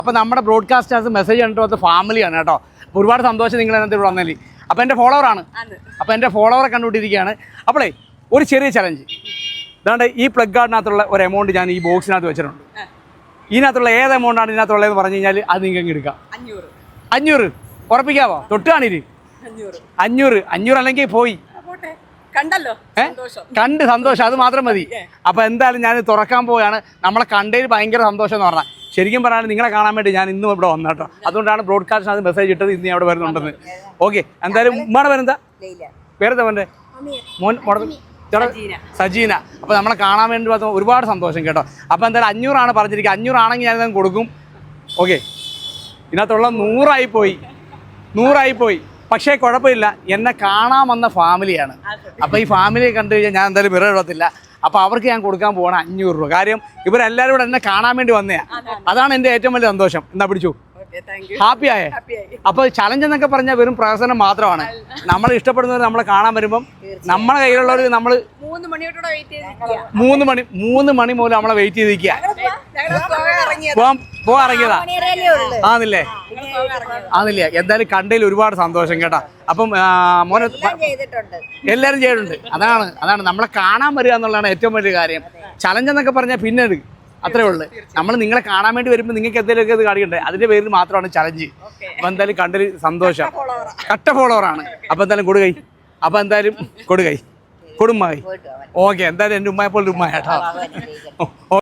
അപ്പോൾ നമ്മുടെ broadcasters message കണ്ടിട്ട് വന്ന ഫാമിലിയാണ് കേട്ടോ. അപ്പോൾ ഒരുപാട് സന്തോഷം നിങ്ങൾ അതിനകത്ത് ഇവിടെ വന്നല്ലേ. അപ്പോൾ എൻ്റെ ഫോളോവറാണ്. അപ്പോൾ എൻ്റെ ഫോളോവറെ കണ്ടുപിട്ടിരിക്കുകയാണ്. അപ്പോളേ ഒരു ചെറിയ ചലഞ്ച്. അതുകൊണ്ട് ഈ പ്ലഗ് കാർഡിനകത്തുള്ള ഒരു എമൗണ്ട് ഞാൻ ഈ ബോക്സിനകത്ത് വെച്ചിട്ടുണ്ട്. ഇതിനകത്തുള്ള ഏത് എമൗണ്ടാണ് ഇതിനകത്തുള്ളതെന്ന് പറഞ്ഞു കഴിഞ്ഞാൽ അത് നിങ്ങൾക്ക് എടുക്കാം. 500 ഉറപ്പിക്കാവോ? തൊട്ട് കാണിര് 500 അല്ലെങ്കിൽ പോയി കണ്ട് സന്തോഷം, അത് മാത്രം മതി. അപ്പോൾ എന്തായാലും ഞാൻ തുറക്കാൻ പോവുകയാണ്. നമ്മളെ കണ്ടതിൽ ഭയങ്കര സന്തോഷം എന്ന് പറഞ്ഞാൽ ശരിക്കും പറയാൻ നിങ്ങളെ കാണാൻ വേണ്ടി ഞാൻ ഇന്നും ഇവിടെ വന്നു കേട്ടോ. അതുകൊണ്ടാണ് ബ്രോഡ്കാസ്റ്റിന് അത് മെസ്സേജ് ഇട്ടത് ഇന്ന് അവിടെ വരുന്നുണ്ടെന്ന്. ഓക്കെ, എന്തായാലും ഉമ്മാടെ പേരെന്താ? പേരെന്താ മോൻ്റെ? മോൻ സജീന. അപ്പോൾ നമ്മളെ കാണാൻ വേണ്ടി വന്ന ഒരുപാട് സന്തോഷം കേട്ടോ. അപ്പോൾ എന്തായാലും 500 പറഞ്ഞിരിക്കുക. 500 ആണെങ്കിൽ ഞാനിത് കൊടുക്കും. ഓക്കെ, ഇതിനകത്തുള്ള 100 പോയി. പക്ഷേ കുഴപ്പമില്ല, എന്നെ കാണാൻ വന്ന ഫാമിലിയാണ്. അപ്പോൾ ഈ ഫാമിലിയെ കണ്ടു കഴിഞ്ഞാൽ ഞാൻ എന്തായാലും വിറ ഇടത്തില്ല. അപ്പോൾ അവർക്ക് ഞാൻ കൊടുക്കാൻ പോകണം 500 രൂപ. കാര്യം ഇവരെല്ലാവരും കൂടെ എന്നെ കാണാൻ വേണ്ടി വന്നതാണ്. അതാണ് എൻ്റെ ഏറ്റവും വലിയ സന്തോഷം. എന്നാ പിടിച്ചു. ഹാപ്പി ആയേ? അപ്പോൾ ചലഞ്ച് എന്നൊക്കെ പറഞ്ഞാൽ വെറും പ്രഹസനം മാത്രമാണ്. നമ്മൾ ഇഷ്ടപ്പെടുന്നവർ നമ്മളെ കാണാൻ വരുമ്പം നമ്മളെ കയ്യിലുള്ളവർ നമ്മൾ 3 മണി മുതൽ നമ്മളെ വെയിറ്റ് ചെയ്തിരിക്കുക. പോകാൻ ഇറങ്ങിയതാ ആന്നില്ലേ. എന്തായാലും കണ്ടതിൽ ഒരുപാട് സന്തോഷം കേട്ടോ. അപ്പം മോനെ എല്ലാവരും ചെയ്തിട്ടുണ്ട്. അതാണ് നമ്മളെ കാണാൻ വരിക എന്നുള്ളതാണ് ഏറ്റവും വലിയ കാര്യം. ചലഞ്ച് എന്നൊക്കെ പറഞ്ഞാൽ പിന്നെ അത്രേ ഉള്ളു. നമ്മൾ നിങ്ങളെ കാണാൻ വേണ്ടി വരുമ്പോൾ നിങ്ങൾക്ക് എന്തെങ്കിലുമൊക്കെ ഇത് കാണിക്കണ്ടേ, അതിൻ്റെ പേരിൽ മാത്രമാണ് ചലഞ്ച്. അപ്പോൾ എന്തായാലും കണ്ടതിൽ സന്തോഷം. കട്ട ഫോളോവറാണ്. അപ്പോൾ എന്തായാലും കൊടുകൈ കൊടുമ്മ കൈ. ഓക്കെ, എന്തായാലും എൻ്റെ ഉമ്മയെപ്പോലെ ഉമ്മ കേട്ടോ.